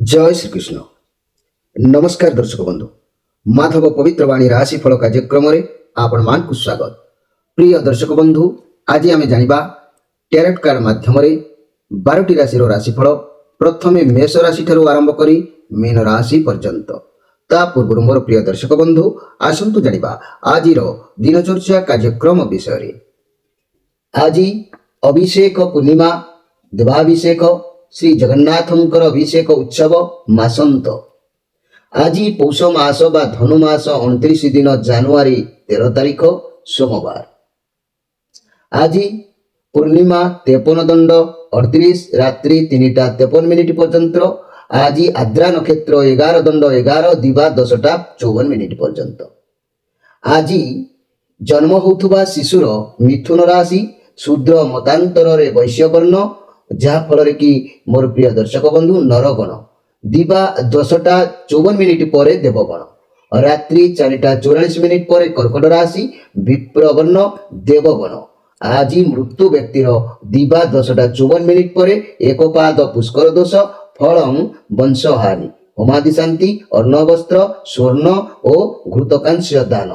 जय श्री कृष्ण। नमस्कार दर्शक बंधु, माधव पवित्र वाणी राशिफल कार्यक्रम आपण मान स्वागत। प्रिय दर्शक बंधु, आज आम जानिबा टैरोट कार्ड माध्यम 12टी राशि राशिफल प्रथमे मेष राशि ठारू आरंभ करी मीन राशि पर्यंत। ता पूर्व मोर प्रिय दर्शक बंधु आसंतु जानिबा आज दिनचर्या कार्यक्रम विषय। आज अभिषेक पूर्णिमा, देवाभिषेक श्री जगन्नाथंकर अभिषेक उत्सव मासंत। आज पौष मास बा धनु मास 29 दिन जानुआरी 13 तारीख सोमवार। आज पूर्णिमा 53 दंड 38 रात्रि 3टा 53 मिनिट पर्यंत। आज आद्रा नक्षत्र 11 दंड 11 दिवा 10टा 54 मिनिट पर्यंत। आज जन्म होउथुबा शिशुर मिथुन राशि, शूद्र मतांतर रे वैश्य वर्ण, जहा फल कि मोर प्रिय दर्शक बंधु नरगण दिवा 10टा 54 मिनिट पर देवगण, रात्रि 4टा 44 मिनिट पर कर्कट राशि विप्रवर्ण देवगण। आज मृत्यु व्यक्तिर दिवा 10टा 54 मिनिट पर एकपाद पुष्कर दोष, फलम वंशहानि, होमादि शांति, अर्ण वस्त्र स्वर्ण और घृतकांस्य दान।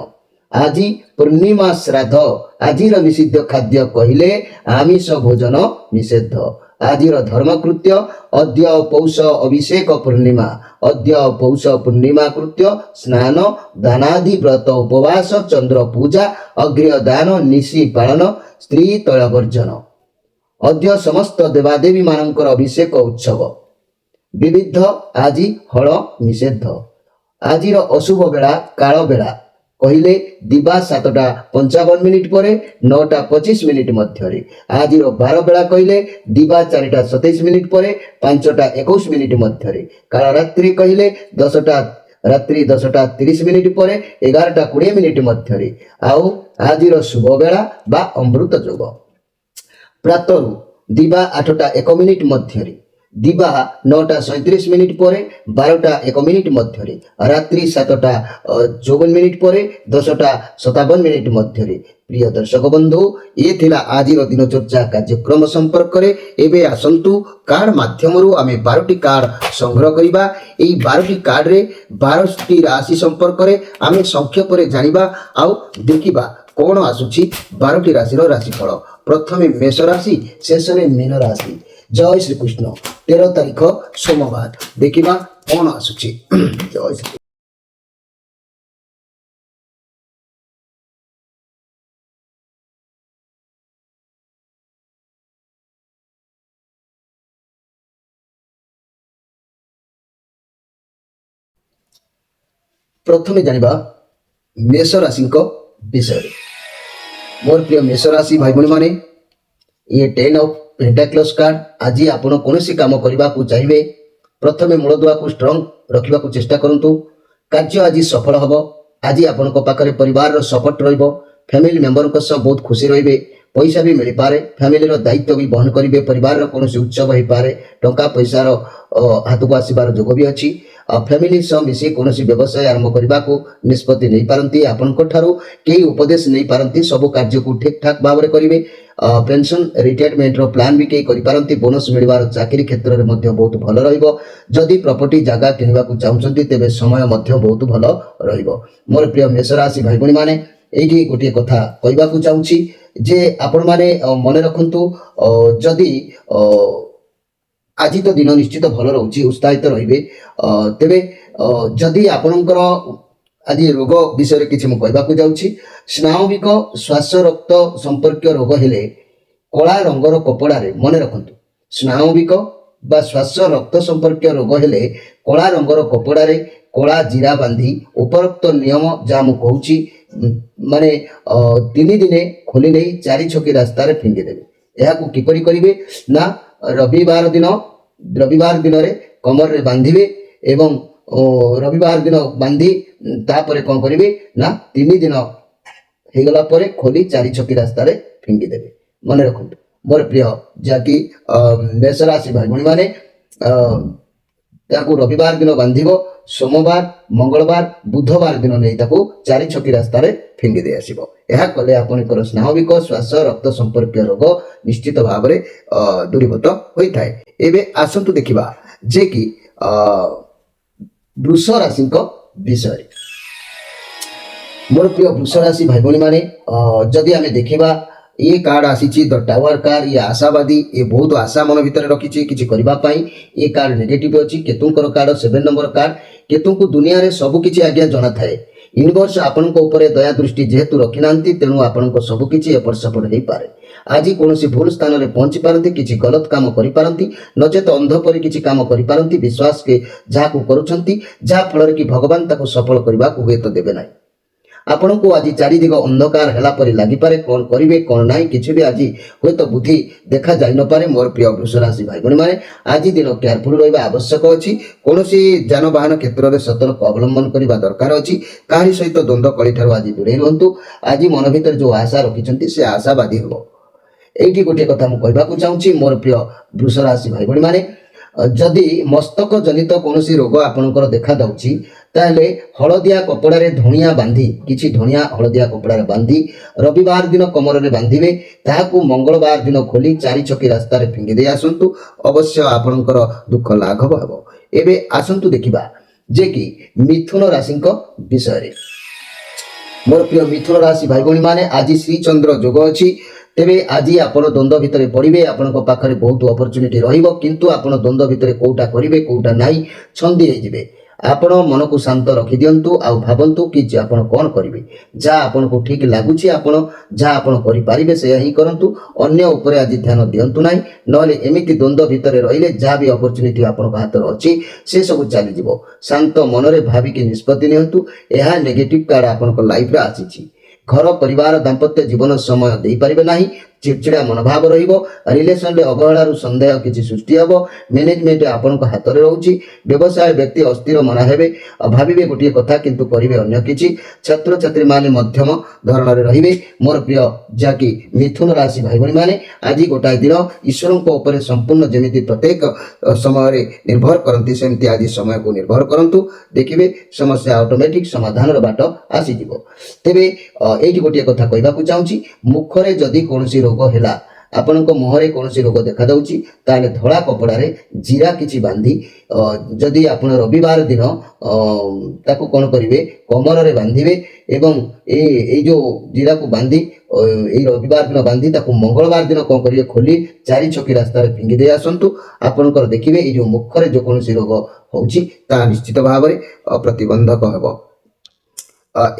आज पूर्णिमा श्राद्ध। आज निषिद्ध खाद्य कहले आमिष भोजन निषेध। आज धर्मकृत्य अद्य पौष अभिषेक पूर्णिमा, अद्य पौष पूर्णिमा कृत्य स्नान दानादि व्रत उपवास चंद्र पूजा अग्र्य दान निशी पालन स्त्री तैलवर्जन। अद्य समस्त देवादेवी मानकर अभिषेक उत्सव विविध। आज हल निषेध। आज अशुभ बेला काल बेला कहले दिवा 7टा 55 मिनिट पर 9टा 25 मिनिट मध्य। आज 12 बेला कहले दिवा 4टा 27 मिनिट पर 5टा 21 मिनिट मध्य। काल रात्रि कहले 10टा रात्रि 10टा 30 मिनिट पर 11टा 20 मिनिट मध्य। आउ आज शुभ बेला बा अमृत जोग प्रातरु दिवा 8टा 1 मिनिट मध्य, दिवा 9टा 37 मिनिट पर 12टा 1 मिनिट मध्य, रात्रि 7टा 54 मिनिट पर 10टा 57 मिनिट मध्य। प्रिय दर्शक बंधु, ये थिला आज दिनचर्या कार्यक्रम संपर्क रे। एबे आसंतु कार्ड माध्यम आमे 12टी कार्ड संग्रह करिबा। एई 12टी कार्ड रे 12टी राशि संपर्क रे आमे संक्षेप रे जानिबा आउ देखिबा कोन आसुची 12टी राशिर राशिफल। प्रथमे मेष राशि, शेष रे मीन राशि। जय श्री कृष्ण। 13 तारीख सोमवार देखिबा कोन आसुची। जय श्री प्रथमे जानिबा मेष राशि विषय। मोर प्रिय मेष राशि भाई भणी माने, ये 10 ऑफ पेंटाक्लस कार्ड। आज आपण कोनोसी काम करबा को चाहिए प्रथमे मूलदुआ को स्ट्रांग रखिबा को चेष्टा करंतु। कार्य आज सफल हबो। आज आपण को पाखरे परिवार रो सपोर्ट रहइबो। फैमिली मेंबर को सब बहुत खुशी रहिबे। पैसा भी मिल पारे। फैमिली रो दायित्व भी वहन करिवे। परिवार रो कोनोसी उत्सव होई पारे। टंका पैसा रो हाथ को आसीबार जोग भी अछि। फैमिली सब मिसी कोनोसी व्यवसाय आरंभ करबा को निष्पत्ति नहीं पारंती। आपण को ठारू केही उपदेश नहीं पारंती। सब कार्य को ठीक ठाक भाव में करिवे। पेंशन रिटायरमेंट रो प्लान भी केही करि पारंती। बोनस मिलबार चाकरी क्षेत्र रे मध्ये बहुत भलो रहिबो। जदि प्रॉपर्टी जागा किनिबा को चाहुचंती तेबे समय मध्ये बहुत भलो रहिबो। मोर प्रिय मेष राशि भाई भणी माने, एठी गोटे कथा कहबा को चाहूची जे आपण माने मने रखंतु। जदि आज तो दिन निश्चित भल रोची, उत्साहित रहिबे। तेबे जदि आपणकर आज रोग विषय किछि म कहबा को जाउची। स्नायविक श्वास रक्त संपर्क रोग हेले कला रंगर कपड़ा रे मने रखंतु। स्नायविक बा श्वास रक्त संपर्क रोग हेले कला रंगर कपड़ा रे कला जीरा बांधी उपरोक्त नियम जा मु कहूची माने 3 दिने खोली नै 4 छकी रास्ता रे फिंगी देबे। एहा को किपरि करिवे ना रविवार दिन रे कमर रे बांधिबे एवं रविवार दिन बांधी तापरे कौन करिवे ना 3 दिन हेगला परे खोली 4 छकी रास्ता रे फिंगी देबे। मने रखंतु मोर प्रिय जाकी मेष राशि भाई भणी माने ताकू रविवार दिन बांधिबो। सोमवार मंगलवार बुधवार दिन नै ताकू 4 छकी रास्ता रे फिंगी दे आसीबो। एहा कले आपनकर स्नायविक श्वास रक्त संपर्क रोग निश्चित भाव में दूरीभूत होई थाए। एबे आसंतु देखिबा जे कि ବୃଷ ରାଶିଙ୍କ ବିଷୟରେ। ମୋର ପ୍ରିୟ ବୃଷ ରାଶି ଭାଇ ଭଉଣୀ ମାନେ, ଯଦି ଆମେ ଦେଖିବା ये कार्ड आसी द टावर कार्ड, ये आशावादी, ये बहुत आशा मन भितर रखी किसी करने। ये कार्ड नेगेटिव अच्छी केतुंकर कार्ड 7 नंबर कार्ड। केतु को दुनिया रे सब किछि आज्ञा जना थाए। यूनिवर्स आपन को ऊपर दया दृष्टि जेहेतु रखी नांती तेणु आपन को सब किछि एपट सेपट हो पारे। आज कौन भूल स्थान में पहुंची पारती, किसी गलत काम करि पारती, नचेत अंध पर किछि काम करि पारती। विश्वास के जहाँ को करुछंती, जहाँ फल कि भगवान ताको सफल करबा को हुए तो देबे नाही। आपण को आज चारिदिग अंधकार हेला परि लागि पारे, कौन करिवे कौन नाही किछि भी आज हुए तो बुद्धि देखा जाई न पारे। मोर प्रिय वृष राशि भाई भणी माने, आज दिन केयरफुल रहबा आवश्यक अछि। कोनोसी जानवाहन क्षेत्र में सतर्क अवलंबन करबा दरकार अछि। काहि सहित द्वंद्व कଳି ठारो आज दूरे रहंतु। आज मन भीतर जो आशा रखिछंती से आशावादी हो। एठी गोटे कथा मु कहबाकू चाहूछि मोर प्रिय वृष राशि भाई भणी माने, जदि मस्तक जनित कौन रोग आपणकर देखा दउछि ताले हलदिया कपड़े धनिया बांधी, किछि धनिया हलदिया कपड़े बांधी रविवार दिन कमर रे बांधिबे। ताहाकू मंगलवार दिन खोली 4 छकी रास्ता रे फिंगी दे आसंतु, अवश्य आपणकर दुख लाघव हेबो। एबे आसंतु देखिबा जे कि मिथुन राशिक विषय रे। मोर प्रिय मिथुन राशि भाई भणी माने, आज श्री चंद्र जोग अछि। तेबे आज आपण द्वंद्व भितर पड़े, आपण पाखे बहुत अपरच्युनिटी रहिबो, किंतु आपण द्वंद्व भितर कोउटा करिवे कोउटा नाही छंदी हे जिवे। आपण मन को शांत रखि दियंतु आ भाबंतु कि जे आपण कोन करिवे, जा आपण को ठीक लागुची आपण जा आपण करि पारिबे से ही करंतु। अन्य ऊपर आज ध्यान दियंतु नाही, नले एमिति द्वंद्व भितर रहिले जा भी अपरच्युनिटी आपण हाथ अछि से सब चली जिवो। शांत मन रे भाबी कि निष्पत्ति नियंतु। एहा नेगेटिव कार्ड आपण को लाइफ रे आसीची। घर परिवार दाम्पत्य जीवन समय दे पारिबे नाही, चिड़चिड़ा मनोभाव रहिबो। रिलेशन रे अवहेलारू संदेह किछि सृष्टि हेबो। मैनेजमेंट आपनक हाथ रे रहउची। व्यवसाय व्यक्ति अस्थिर मना हेबे, भाबिबे गोटिए कथा किंतु करिवे अन्य किछि। छात्र छात्री माने मध्यम धरण रे रहिबे। मोर प्रिय जाकी मिथुन राशि भाई भणी माने, आज गोटाए दिन ईश्वरक ऊपर संपूर्ण जेमिति प्रत्येक समय रे निर्भर करंती सेमति आज समय को निर्भर करंतु। देखिबे समस्या ऑटोमेटिक समाधान रो बाट आसी जिवो। तेबे एठी गोटिए कथा कहबाकू चाहूची, मुखरे जदि कोनोसी रोग हेला, आपनक मुहरे कोनोसी रोग देखा दउची ताले धळा कपड़ा रे जीरा किछि बांधी जदि आपण रविवार दिन ताकू कोन करिवे कमर रे बांधिबे एवं ए जो जीरा को बांधी ए रविवार दिन बांधी ताकू मंगलवार दिन कोन करिवे खोली 4 छकी रास्ता रे फिंगी दे आसंतु। आपनकर देखिबे ए जो मुखरे जो कोनोसी रोग होउची ता निश्चित भाव रे प्रतिबंधक हेबो।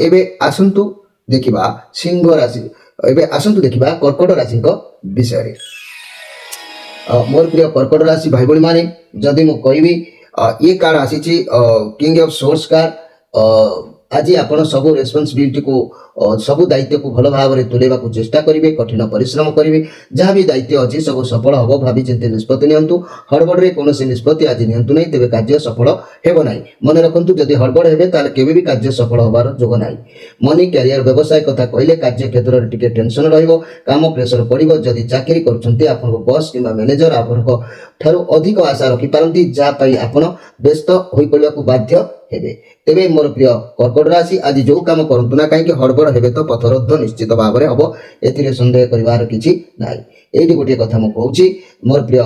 एबे आसंतु देखिबा सिंह राशि, एबे आसंतु देखिबा कर्कट राशि विषय रे। मोर प्रिय कर्कट राशि भाई भणी माने, जदि मु कहबी ये कार्ड आसी किंग ऑफ सोर्स कार्ड। आज आपण सब रेस्पॉन्सिबिलिटी को सब दायित्व को भल भाव में तुलेबा को चेष्टा करिवे, कठिन परिश्रम करिवे। जहाँ भी दायित्व अच्छी सब सफल हम भावी चिंते निष्पत्ति नियंतु। हड़बड़ रे कोनोसी निष्पत्ति आज नियंतु नहीं, तेबे कार्य सफल हेबो नाही। मन रखंतु जदि हड़बड़ हेबे ताले केबे भी कार्य सफल होबार जोग नाही। मनी कैरियर व्यवसाय कथा कहले कार्य क्षेत्र रे टिके टेंशन रहिबो, काम प्रेशर पड़िबो। जदि चाकरी करूछंती आपन को बॉस किबा मैनेजर आपन को ठारू अधिक आशा रखि पारंती, जा पई आपन व्यस्त होई पड़िबा को बाध्य हेबे। तेबे मोर प्रिय कर्कट राशि, आज जो काम करंतु ना कहीं हड़बड़ हेबे तो पथरोध निश्चित भाव में हम, एथिरे संदेह करिवार किछि नाही। एठी गोटे कथा मु कहूची मोर प्रिय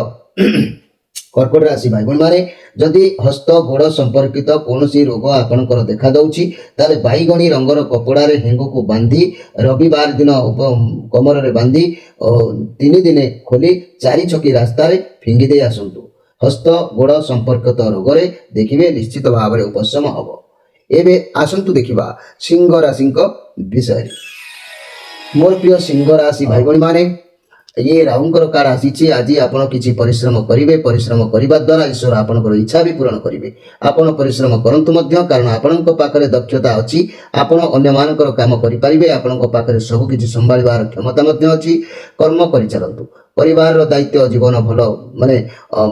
कर्कट राशि भाई भणी माने, जदि हस्त गोड़ संपर्कित कोनोसी रोग आपनकर देखा दउची ताले बाईगणी रंगर कपड़ा रे हेंगो को बांधी रविवार दिन कमर रे बांधी 3 दिन खोली 4 छकी रास्ता रे फिंगी दे आसंतु। हस्त गोड़ संपर्कित रोग रे देखिबे निश्चित भाव में उपशम हबो। एबे आसंतु देखिबा सिंह राशि विषय। मोर प्रिय सिंह राशि भाई भणी माने, ये राहुंकर कार्ड आसी। आज आपण किछि परिश्रम करिवे, परिश्रम करिबा द्वारा ईश्वर आपनकर इच्छा भी पूर्ण करिवे। आपण परिश्रम करंतु मध्य, कारण आपनक पाखरे दक्षता अछि। आपण अन्य मानकर काम करि पारिबे, आपनक पाखरे सब किछि संभाळिबार क्षमता मध्य अछि। कर्म करि चलंतु। परिवार रो दायित्व जीवन भल माने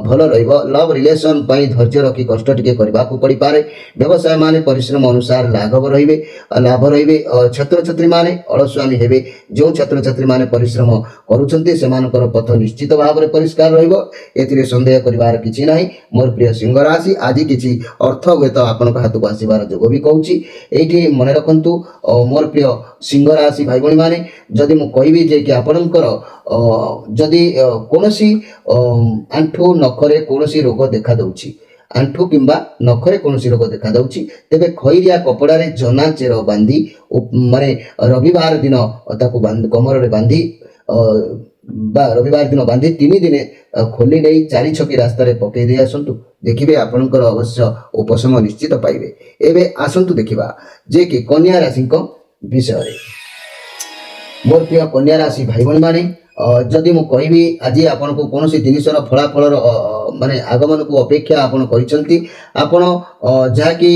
भल रहिबो। लव रिलेशन पई धैर्य रखी कष्ट टिके करबा को पड़ी पारे। व्यवसाय माने परिश्रम अनुसार लाभ रहिबे। छात्र छात्री माने अलस्वामी हेबे। जो छात्र छात्री माने परिश्रम करूछंती सेमानकर पथ निश्चित भाव में परिष्कार रहिबो, एथिरे संदेह करिवार किछि नाही। मोर प्रिय सिंह राशि, आज किछि अर्थ हुए तो आपनक हाथ को आसीबार जोग भी कहूची। एठी मने रखंतु मोर प्रिय सिंह राशि भाई भणी माने, जदि मु कहबी जे कि आपनकर जदि कोनोसी आंठू नखरे कोनोसी रोग देखा दउची, ଆଣ୍ଠୁ କିମ୍ବା ନଖରେ କୌଣସି ରୋଗ ଦେଖାଯାଉଛି ତେବେ ଖଇରିଆ କପଡ଼ାରେ ଜନା ଚେର ବାନ୍ଧି ମାନେ ରବିବାର ଦିନ ତାକୁ କମରରେ ବାନ୍ଧି ବା ରବିବାର ଦିନ ବାନ୍ଧି 3 ଦିନ ଖୋଲି ନେଇ 4 ଛକି ରାସ୍ତାରେ ପକାଇ ଦେଇ ଆସନ୍ତୁ। ଦେଖିବେ ଆପଣଙ୍କର ଅବଶ୍ୟ ଉପଶମ ନିଶ୍ଚିତ ପାଇବେ। ଏବେ ଆସନ୍ତୁ ଦେଖିବା ଯେ କି କନ୍ୟା ରାଶିଙ୍କ ବିଷୟରେ। ମୋର ପ୍ରିୟ କନ୍ୟା ରାଶି ଭାଇ ଭଉଣୀମାନେ, ଯଦି ମୁଁ କହିବି ଆଜି ଆପଣଙ୍କୁ କୌଣସି ଜିନିଷର ଫଳାଫଳର ମାନେ ଆଗମନକୁ ଅପେକ୍ଷା ଆପଣ କରିଛନ୍ତି, ଆପଣ ଯାହାକି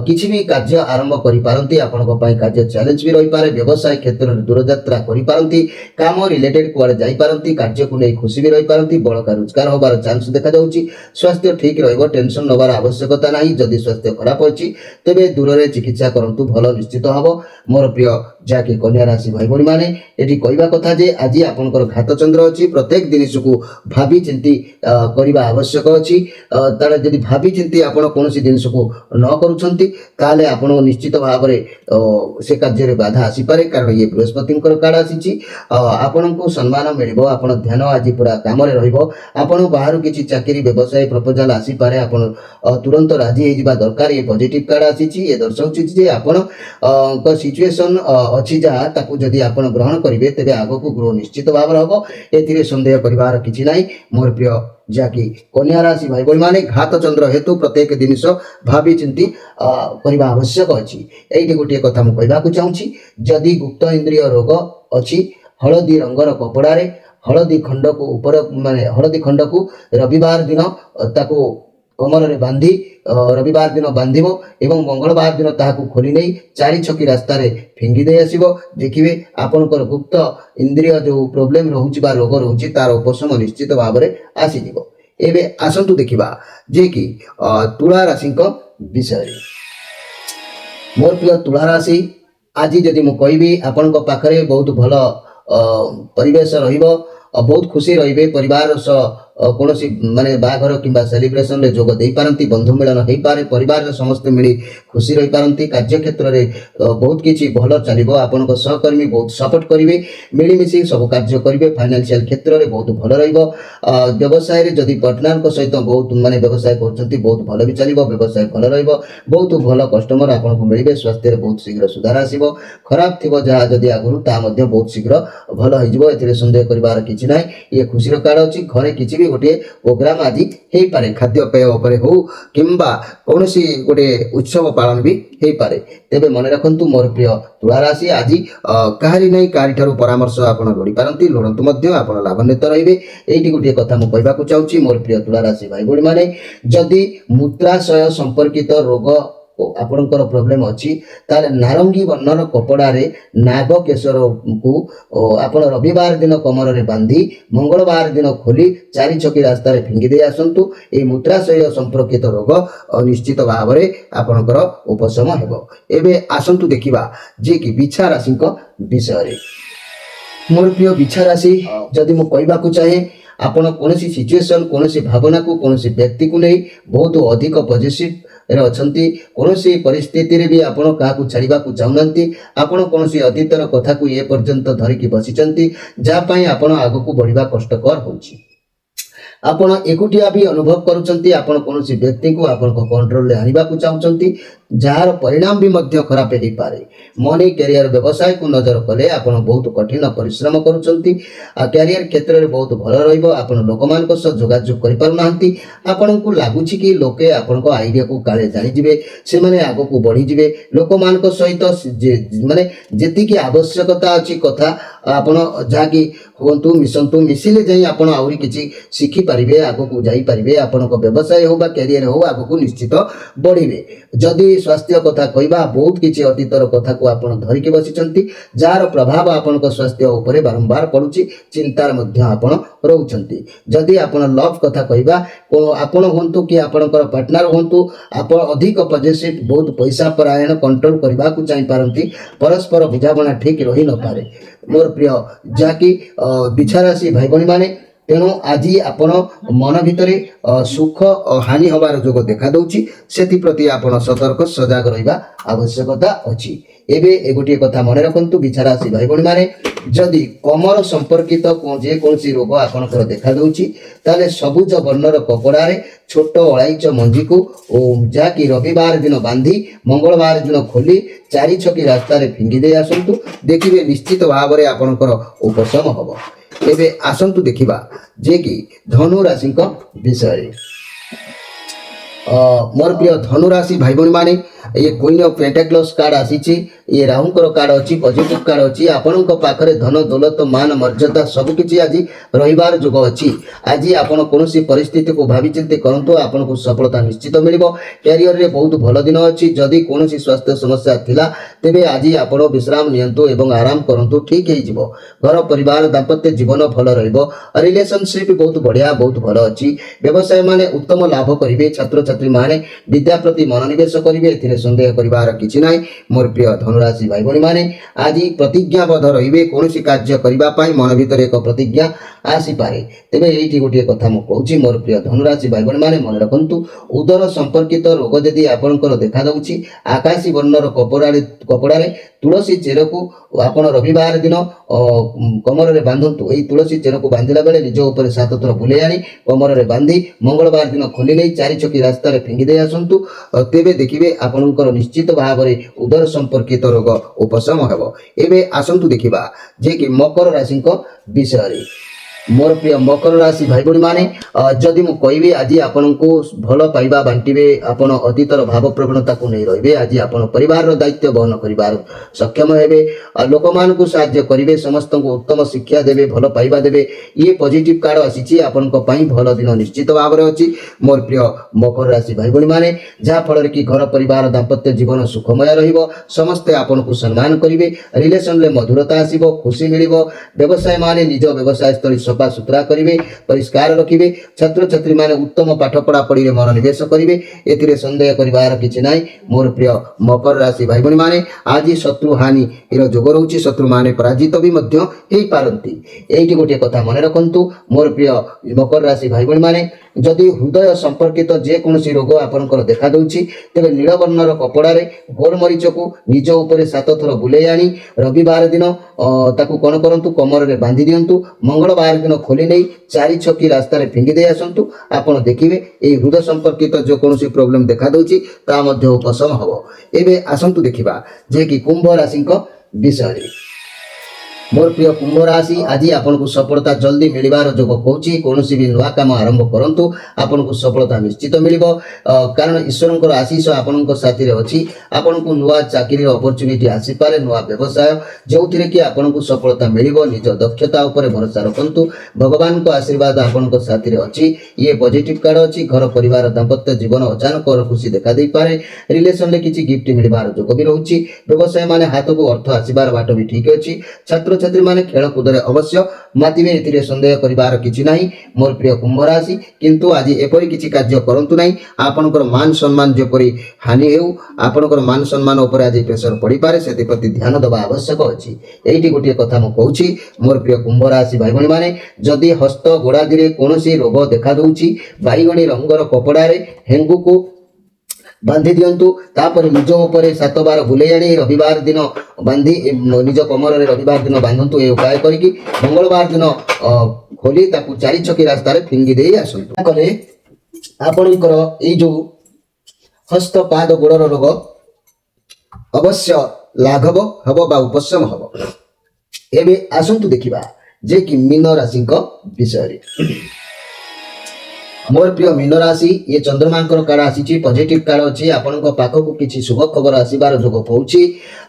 କିଛି ବି କାର୍ଯ୍ୟ ଆରମ୍ଭ କରିପାରନ୍ତି। ଆପଣଙ୍କ ପାଇଁ କାର୍ଯ୍ୟ ଚ୍ୟାଲେଞ୍ଜ ବି ରହିପାରେ। ବ୍ୟବସାୟ କ୍ଷେତ୍ରରେ ଦୂରଯାତ୍ରା କରିପାରନ୍ତି। କାମ ରିଲେଟେଡ୍ କୁଆଡ଼େ ଯାଇପାରନ୍ତି। କାର୍ଯ୍ୟକୁ ନେଇ ଖୁସି ବି ରହିପାରନ୍ତି। ବଳକା ରୋଜଗାର ହେବାର ଚାନ୍ସ ଦେଖାଯାଉଛି। ସ୍ୱାସ୍ଥ୍ୟ ଠିକ୍ ରହିବ, ଟେନସନ୍ ନେବାର ଆବଶ୍ୟକତା ନାହିଁ। ଯଦି ସ୍ୱାସ୍ଥ୍ୟ ଖରାପ ଅଛି ତେବେ ଦୂରରେ ଚିକିତ୍ସା କରନ୍ତୁ, ଭଲ ନିଶ୍ଚିତ ହେବ। ମୋର ପ୍ରିୟ ଯାହାକି କନ୍ୟା ରାଶି ଭାଇ ଭଉଣୀମାନେ, ଏଠି କହିବା କଥା ଯେ ଆଜି ଆପଣଙ୍କର ଘାତ ଚନ୍ଦ୍ର ଅଛି। ପ୍ରତ୍ୟେକ ଜିନିଷକୁ ଭାବି ଚିନ୍ତି କରିବା ଆବଶ୍ୟକ ଅଛି। ତାହେଲେ ଯଦି ଭାବି ଚିନ୍ତି ଆପଣ କୌଣସି ଜିନିଷକୁ ନ କରୁଛନ୍ତି ତାହେଲେ ଆପଣ ନିଶ୍ଚିତ ଭାବରେ ସେ କାର୍ଯ୍ୟରେ ବାଧା ଆସିପାରେ, କାରଣ ଇଏ ବୃହସ୍ପତିଙ୍କର କାର୍ଡ ଆସିଛି। ଆପଣଙ୍କୁ ସମ୍ମାନ ମିଳିବ। ଆପଣ ଧ୍ୟାନ ଆଜି ପୁରା କାମରେ ରହିବ। ଆପଣ ବାହାରୁ କିଛି ଚାକିରି ବ୍ୟବସାୟ ପ୍ରପୋଜାଲ ଆସିପାରେ, ଆପଣ ତୁରନ୍ତ ରାଜି ହେଇଯିବା ଦରକାର। ଏ ପଜିଟିଭ କାର୍ଡ ଆସିଛି। ଏ ଦର୍ଶାଉଛି ଯେ ଆପଣଙ୍କ ସିଚୁଏସନ ଅଛି ଯାହା ତାକୁ ଯଦି ଆପଣ ଗ୍ରହଣ କରିବେ ତେବେ ଆଗକୁ ଗ୍ରୋ ନିଶ୍ଚିତ ଭାବରେ ହେବ। ଏଥିରେ ସନ୍ଦେହ କରିବାର କିଛି ନାହିଁ। ମୋର ପ୍ରିୟ ଯାହାକି କନ୍ୟା ରାଶି ଭାଇ ଭଉଣୀମାନେ, ଘାତ ଚନ୍ଦ୍ର ହେତୁ ପ୍ରତ୍ୟେକ ଜିନିଷ ଭାବି ଚିନ୍ତି କରିବା ଆବଶ୍ୟକ ଅଛି। ଏଇଠି ଗୋଟିଏ କଥା ମୁଁ କହିବାକୁ ଚାହୁଁଛି, ଯଦି ଗୁପ୍ତ ଇନ୍ଦ୍ରିୟ ରୋଗ ଅଛି, ହଳଦୀ ରଙ୍ଗର କପଡ଼ାରେ ହଳଦୀ ଖଣ୍ଡକୁ ରବିବାର ଦିନ ତାକୁ କମରରେ ବାନ୍ଧି ରବିବାର ଦିନ ବାନ୍ଧିବ ଏବଂ ମଙ୍ଗଳବାର ଦିନ ତାହାକୁ ଖୋଲି ନେଇ 4 ଛକି ରାସ୍ତାରେ ଫିଙ୍ଗି ଦେଇ ଆସିବ। ଦେଖିବେ ଆପଣଙ୍କର ଗୁପ୍ତ ଇନ୍ଦ୍ରିୟ ଯେଉଁ ପ୍ରୋବ୍ଲେମ ରହୁଛି ବା ରୋଗ ରହୁଛି ତାର ଉପଶମ ନିଶ୍ଚିତ ଭାବରେ ଆସିଯିବ। ଏବେ ଆସନ୍ତୁ ଦେଖିବା ଯେ କି ତୁଳା ରାଶିଙ୍କ ବିଷୟରେ। ମୋର ପ୍ରିୟ ତୁଳା ରାଶି, ଆଜି ଯଦି ମୁଁ କହିବି ଆପଣଙ୍କ ପାଖରେ ବହୁତ ଭଲ ପରିବେଶ ରହିବ, ବହୁତ ଖୁସି ରହିବେ। ପରିବାର ସହ କୌଣସି ମାନେ ବାହାଘର କିମ୍ବା ସେଲିବ୍ରେସନରେ ଯୋଗ ଦେଇପାରନ୍ତି। ବନ୍ଧୁ ମିଳନ ହେଇପାରେ। ପରିବାରରେ ସମସ୍ତେ ମିଳି ଖୁସି ରହିପାରନ୍ତି। କାର୍ଯ୍ୟକ୍ଷେତ୍ରରେ ବହୁତ କିଛି ଭଲ ଚାଲିବ। ଆପଣଙ୍କ ସହକର୍ମୀ ବହୁତ ସପୋର୍ଟ କରିବେ। ମିଳିମିଶି ସବୁ କାର୍ଯ୍ୟ କରିବେ। ଫାଇନାନ୍ସିଆଲ କ୍ଷେତ୍ରରେ ବହୁତ ଭଲ ରହିବ। ବ୍ୟବସାୟରେ ଯଦି ପାର୍ଟନରଙ୍କ ସହିତ ବହୁତ ମାନେ ବ୍ୟବସାୟ କରୁଛନ୍ତି ବହୁତ ଭଲ ବି ଚାଲିବ। ବ୍ୟବସାୟ ଭଲ ରହିବ। ବହୁତ ଭଲ କଷ୍ଟମର ଆପଣଙ୍କୁ ମିଳିବେ। ସ୍ୱାସ୍ଥ୍ୟରେ ବହୁତ ଶୀଘ୍ର ସୁଧାର ଆସିବ। ଖରାପ ଥିବ ଯାହା ଯଦି ଆଗରୁ ତାହା ମଧ୍ୟ ବହୁତ ଶୀଘ୍ର ଭଲ ହେଇଯିବ। ଏଥିରେ ସନ୍ଦେହ କରିବାର କିଛି ନାହିଁ। ଇଏ ଖୁସିର କାର୍ଡ ଅଛି। ଘରେ କିଛି ବି ଗୋଟିଏ ପ୍ରୋଗ୍ରାମ ଆଜି ହେଇପାରେ, ଖାଦ୍ୟପେୟ ଉପରେ ହଉ କିମ୍ବା କୌଣସି ଗୋଟିଏ ଉତ୍ସବ ପାଳନ ବି ହେଇପାରେ। ତେବେ ମନେ ରଖନ୍ତୁ ମୋର ପ୍ରିୟ ତୁଳା ରାଶି, ଆଜି କାହାରି ନାହିଁ କାହାରିଠାରୁ ପରାମର୍ଶ ଆପଣ ଲୋଡ଼ିପାରନ୍ତି। ଲୋଡ଼ନ୍ତୁ ମଧ୍ୟ, ଆପଣ ଲାଭାନ୍ୱିତ ରହିବେ। ଏଇଠି ଗୋଟିଏ କଥା ମୁଁ କହିବାକୁ ଚାହୁଁଛି ମୋର ପ୍ରିୟ ତୁଳା ରାଶି ଭାଇ ଭଉଣୀମାନେ, ଯଦି ମୂତ୍ରାଶୟ ସମ୍ପର୍କିତ ରୋଗ ଆପଣଙ୍କର ପ୍ରୋବ୍ଲେମ ଅଛି ତାହେଲେ ନାରଙ୍ଗୀ ବର୍ଣ୍ଣର କପଡ଼ାରେ ନାଗ କେଶରକୁ ଆପଣ ରବିବାର ଦିନ କମରରେ ବାନ୍ଧି ମଙ୍ଗଳବାର ଦିନ ଖୋଲି 4 ଛକି ରାସ୍ତାରେ ଫିଙ୍ଗି ଦେଇ ଆସନ୍ତୁ। ଏହି ମୂତ୍ରାଶୟ ସମ୍ପର୍କିତ ରୋଗ ନିଶ୍ଚିତ ଭାବରେ ଆପଣଙ୍କର ଉପଶମ ହେବ। ଏବେ ଆସନ୍ତୁ ଦେଖିବା ଯେ କି ବିଛା ରାଶିଙ୍କ ବିଷୟରେ। ମୋର ପ୍ରିୟ ବିଛା ରାଶି, ଯଦି ମୁଁ କହିବାକୁ ଚାହେଁ ଆପଣ କୌଣସି ସିଚୁଏସନ, କୌଣସି ଭାବନାକୁ, କୌଣସି ବ୍ୟକ୍ତିକୁ ନେଇ ବହୁତ ଅଧିକ ପଜିଟିଭରେ ଅଛନ୍ତି। କୌଣସି ପରିସ୍ଥିତିରେ ବି ଆପଣ କାହାକୁ ଛାଡ଼ିବାକୁ ଚାହୁଁନାହାନ୍ତି। ଆପଣ କୌଣସି ଅତୀତର କଥାକୁ ଏ ପର୍ଯ୍ୟନ୍ତ ଧରିକି ବସିଛନ୍ତି ଯାହା ପାଇଁ ଆପଣ ଆଗକୁ ବଢ଼ିବା କଷ୍ଟକର ହେଉଛି। ଆପଣ ଏକୁଟିଆ ବି ଅନୁଭବ କରୁଛନ୍ତି। ଆପଣ କୌଣସି ବ୍ୟକ୍ତିଙ୍କୁ ଆପଣଙ୍କ କଣ୍ଟ୍ରୋଲରେ ଆଣିବାକୁ ଚାହୁଁଛନ୍ତି ଯାହାର ପରିଣାମ ବି ମଧ୍ୟ ଖରାପ ହେଇପାରେ। ମନି, କ୍ୟାରିୟର, ବ୍ୟବସାୟକୁ ନଜର କଲେ ଆପଣ ବହୁତ କଠିନ ପରିଶ୍ରମ କରୁଛନ୍ତି। କ୍ୟାରିୟର କ୍ଷେତ୍ରରେ ବହୁତ ଭଲ ରହିବ। ଆପଣ ଲୋକମାନଙ୍କ ସହ ଯୋଗାଯୋଗ କରିପାରୁନାହାନ୍ତି। ଆପଣଙ୍କୁ ଲାଗୁଛି କି ଲୋକେ ଆପଣଙ୍କ ଆଇଡ଼ିଆକୁ କାଳେ ଜାଣିଯିବେ, ସେମାନେ ଆଗକୁ ବଢ଼ିଯିବେ। ଲୋକମାନଙ୍କ ସହିତ ମାନେ ଯେତିକି ଆବଶ୍ୟକତା ଅଛି କଥା ଆପଣ ଯାହାକି ହୁଅନ୍ତୁ, ମିଶନ୍ତୁ। ମିଶିଲେ ଯାଇ ଆପଣ ଆହୁରି କିଛି ଶିଖିପାରିବେ, ଆଗକୁ ଯାଇପାରିବେ। ଆପଣଙ୍କ ବ୍ୟବସାୟ ହେଉ ବା କ୍ୟାରିୟର ହେଉ ଆଗକୁ ନିଶ୍ଚିତ ବଢ଼ିବେ। ଯଦି ସ୍ୱାସ୍ଥ୍ୟ କଥା କହିବା, ବହୁତ କିଛି ଅତୀତର କଥାକୁ ଆପଣ ଧରିକି ବସିଛନ୍ତି ଯାହାର ପ୍ରଭାବ ଆପଣଙ୍କ ସ୍ୱାସ୍ଥ୍ୟ ଉପରେ ବାରମ୍ବାର ପଡ଼ୁଛି। ଚିନ୍ତାରେ ମଧ୍ୟ ଆପଣ ରହୁଛନ୍ତି। ଯଦି ଆପଣ ଲଭ୍ କଥା କହିବା, ଆପଣ ହୁଅନ୍ତୁ କି ଆପଣଙ୍କର ପାର୍ଟନର ହୁଅନ୍ତୁ, ଆପଣ ଅଧିକ ପଜେସିଭ, ବହୁତ ପଇସା ପରାୟଣ, କଣ୍ଟ୍ରୋଲ କରିବାକୁ ଚାହିଁପାରନ୍ତି। ପରସ୍ପର ବୁଝାମଣା ଠିକ୍ ରହିନପାରେ। ମୋର ପ୍ରିୟ ଯାହାକି ବିଛା ରାଶି ଭାଇ ଭଉଣୀମାନେ, ତେଣୁ ଆଜି ଆପଣ ମନ ଭିତରେ ସୁଖ ହାନି ହେବାର ଯୋଗ ଦେଖାଦେଉଛି। ସେଥିପ୍ରତି ଆପଣ ସତର୍କ ସଜାଗ ରହିବା ଆବଶ୍ୟକତା ଅଛି। एबे ए गोटे कथा मन रखु बिछा राशि भाई भौणी माने जदि कमर संपर्कित जेकोसी रोग आपंकर देखा ताले सबुज वर्णर कपड़ा छोट अलाइच मंजी को जहाँकि रविवार दिन बांधी मंगलवार दिन खोली चारि छकी रास्ता फिंगी दे आसतु देखिए निश्चित भाव में आपंकर उपशम हम। एबे आसतु देखा जे कि धनु राशि विषय मोर प्रिय धनु राशि भाई भौणी माने ये क्वीन ऑफ पेंटाक्लस कार्ड आसी ये राहुंकर कार्ड अच्छी पॉजिटिव कार्ड अच्छी आपण पाखे धन दौलत मान मर्यादा सबकि आज रही जोग अच्छी आज आपण कौन परिस्थिति को भावी चिंती करंतु आपन को सफलता निश्चित मिल कैरियर रे बहुत भल दिन अच्छी जदि कौन स्वास्थ्य समस्या थिला तेबे आज आपण विश्राम नियंतु एवं आराम करंतु ठीक हो घर परिवार दाम्पत्य जीवन भल रहिबो रिलेशनशिप बहुत बढ़िया बहुत भल अच्छी व्यवसाय माने उत्तम लाभ करिवे छात्र छात्री माने विद्या प्रति मनोनिवेश करिवे एथिरे संदेह करिवार किछि नाही। मोर प्रिय धनुराशि भाई भौणी माने आज प्रतिज्ञाबद्ध रहिबे कौन कार्य करिबा पई मन भितर एक प्रतिज्ञा आसी पारे तेबे एठी गोटे कथा मु कहूची मोर प्रिय धनुराशि भाई भौणी माने मन रखंतु उदर संपर्कित रोग यदि आपनकर देखा दउची आकाशी वर्णर कपड़ा रे तुलसी चेर को आपण रविवार दिन कमर रे बांधंतु एई तुलसी चेर को बांधिला बेले निज ऊपर 7 थर बुले आनी कमर रे बांधी मंगलवार दिन खोली नै चारि छकी रास्ता रे फिंगी दे आसंतु तेबे देखिबे आपनकर निश्चित भाव में उदर संपर्कित रोग उपशम हेबो। एबे आसंतु देखिबा जे कि मकर राशि विषय रे मोर प्रिय मकर राशि भाई भौणी माने जदि मु कहबी आज आपन को भल पाइबा बांटिबे आपन अतीतर भाव प्रवणता को नहीं रहिबे आज आपन परिवार दायित्व वहन करिबार सक्षम हेबे लोक मान को सहाय्य करिवे समस्त को उत्तम शिक्षा देबे भल पाइबा देबे ये पॉजिटिव कार्ड आसीची आपन को पई भल दिन निश्चित भाव में अछि। मोर प्रिय मकर राशि भाई भौणी माने जहा फल कि घर परिवार दाम्पत्य जीवन सुखमय रहिबो समस्त आपन को सम्मान करिवे रिलेशन रे मधुरता आसीबो खुशी मिलिबो व्यवसाय माने निज व्यवसाय स्थली सफा सुतरा करिवे परिष्कार रखिवे छात्र छात्री माने उत्तम पाठ पढ़ा पढ़ी मनोनिवेश करिवे एथिरे संदेह करिवार किछि नाही। मोर प्रिय मकर राशि भाई भौणी माने आज शत्रु हानि इरो जोग रहउची शत्रु माने पराजित भी मध्य हेई पारंती एठी गोटे कथा मन रखंतु मोर प्रिय मकर राशि भाई भौणी माने जदि हृदय संपर्कित जे कोनसी रोग आपनकर देखा दउची तेबे नीलवर्णर कपड़ा रे गोलमरीच को निज ऊपर 7 थर बुले आनी रविवार दिन ताकू कोन करंतु कमर रे बांधी दियंतु मंगलवार दिन खोली नहीं चारि छकी रास्ता रे फिंगी दे आसंतु आपण देखिबे ए हृदय संपर्कित जो कोनसी प्रॉब्लम देखा दउची ता मध्ये उपशम हबो। एबे आसंतु देखिबा जे कि कुंभ राशि विषय रे मोर प्रिय कुंभ राशि आज आपन को सफलता जल्दी मिलबार जोग कहूची कौन भी नुआ काम आरंभ करंतु आपन को सफलता निश्चित मिलिबो कारण ईश्वरंकर आशीष आपन को साथी रे अछि आपन को नुआ चाकरी अपॉर्चुनिटी आसी पारे नुआ व्यवसाय जोथिरे कि आपन को सफलता मिलिबो निज दक्षता ऊपर भरोसा रखंतु भगवान को आशीर्वाद आपन को साथी रे अछि ये पॉजिटिव कार्ड अछि घर परिवार दाम्पत्य जीवन अचानक और खुशी देखा दे पारे रिलेशन ले किछि गिफ्ट मिलबार जोग भी रहउची व्यवसाय माने हाथ को अर्थ आसीबार बाट भी ठीक अछि छात्र छात्री माने खेल कूद अवश्य मातिबे एथिरे संदेह करिवार किछि नाही। मोर प्रिय कुंभ राशि किंतु आज एपरि किछि कार्य करंतु नाही आपनकर मान सम्मान जेपरि हानि हेउ आपनकर मान सम्मान ऊपर आज प्रेशर पड़ी पारे सेति प्रति ध्यान देबा आवश्यक अछि। एठी गोटे कथा म कहूची मोर प्रिय कुंभ राशि भाई भौणी माने जदि हस्त गोड़ादी रे कोनोसी रोग देखा दउची बाईगणी रंगर कपड़ा रे हेंगु को बांधी दियंतु तापर निज ऊपर 7 बार बुले आनी रविवार दिन बांधी निज कमर रे रविवार दिन बांधंतु ए उपाय करिकी मंगलवार दिन खोली ताकू चारि छकी रास्ता रे फिंगी देई आसंतु कले आपनकर ए जो हस्त पाद गोड़र रोग अवश्य लाघव हबो बा उपशम हबो। एबे आसंतु देखिबा जे कि मीन राशि विषय रे मोर प्रिय मीन राशि ये चंद्रमांकर कार्ड आसी पॉजिटिव कार्ड अच्छी आपण पाखक किसी शुभ खबर आसबार जोग पाऊँ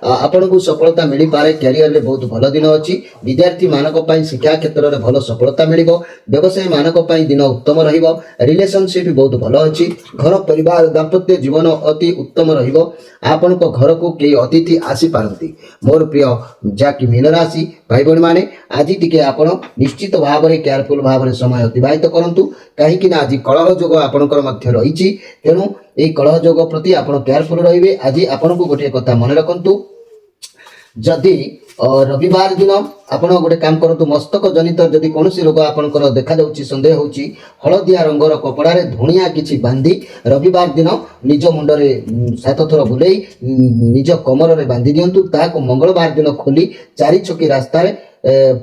आपन को सफलता मिल पारे कैरियर रे बहुत भल दिन अच्छी विद्यार्थी मानक पई शिक्षा क्षेत्र में भल सफलता मिलिबो व्यवसाय मानक पई दिन उत्तम रहिबो रिलेशनशिप बहुत भल अच्छी घर परिवार दाम्पत्य जीवन अति उत्तम रहिबो आपन को घर को कई अतिथि आसी पारंती। मोर प्रिय जाकि मीन राशि भाई भौणी माने आज टिके आपण निश्चित भाव में केयरफुल भाव में समय अतिबाहित करंतु कहीं आज कलह जोग आपणकर मध्य रही तेणु ये कलह जोग प्रति आप केयरफुल रहिबे। आज आपन को गोटे कथा मन रखंतु जदि रविवार दिन आपण गोटे काम करतु मस्तक जनित जदि कौन रोग आपंकर देखा सन्देह होची हलदिया रंगर कपड़े धुनिया किछि बांधी रविवार दिन निज मुंडरे 7 थर बुले निज कमर रे बांधी दियंतु ताको मंगलवार दिन खोली 4 छकी रास्ता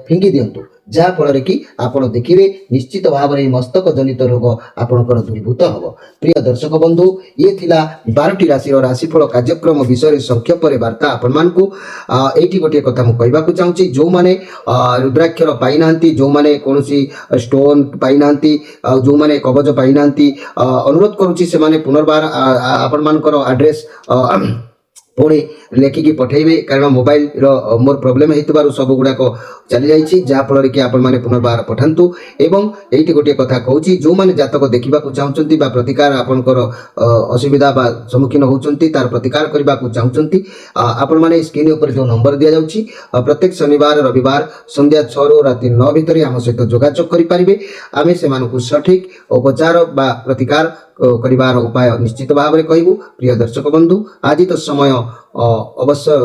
फिंगी दियंतु जहा फल कि आपण देखिए निश्चित भाव में मस्तक जनित रोग आपणकर दूरीभूत हम। प्रिय दर्शक बंधु ये थिला 12टी राशि राशिफल कार्यक्रम विषय संक्षेप वार्ता आपण मानकु एठी गोटे कथा मु कहबाकू चाहूची जो माने रुद्राक्षर पाई नांती जो माने कोनोसी स्टोन पाई नांती जो माने कवच पाई नांती अनुरोध करूची से माने पुनर्बार आपण मानकर एड्रेस पुणी लेखिकी पठेबे कारण मोबाइल मोर प्रोब्लेम हेतु सब गुड़ाक चली जाइए जहाँफल कि आपण मैंने पुनर्बार पठातु एवं ये गोटे कथा कहूँ जो मैंने जातक देखा चाहते प्रतिकार आपणकर असुविधा सम्मुखीन होती तार प्रतिकार करने को चाहते आपण मैंने स्क्रीन उपर जो नंबर दि जाऊँगी प्रत्येक शनिवार रविवार संध्या 6 ରୁ राति 9 भितर आम सहित जोगाजोग करें आम से सठिक उपचार बा प्रतिकार करिवार उपाय निश्चित भाव में कहबू। प्रिय दर्शक बंधु आज तो समय अवश्य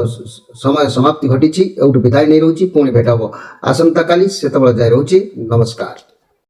समय समाप्ति घटी विदाय नहीं रोची पुणी भेट हम आसंता काली से जाए रोची नमस्कार।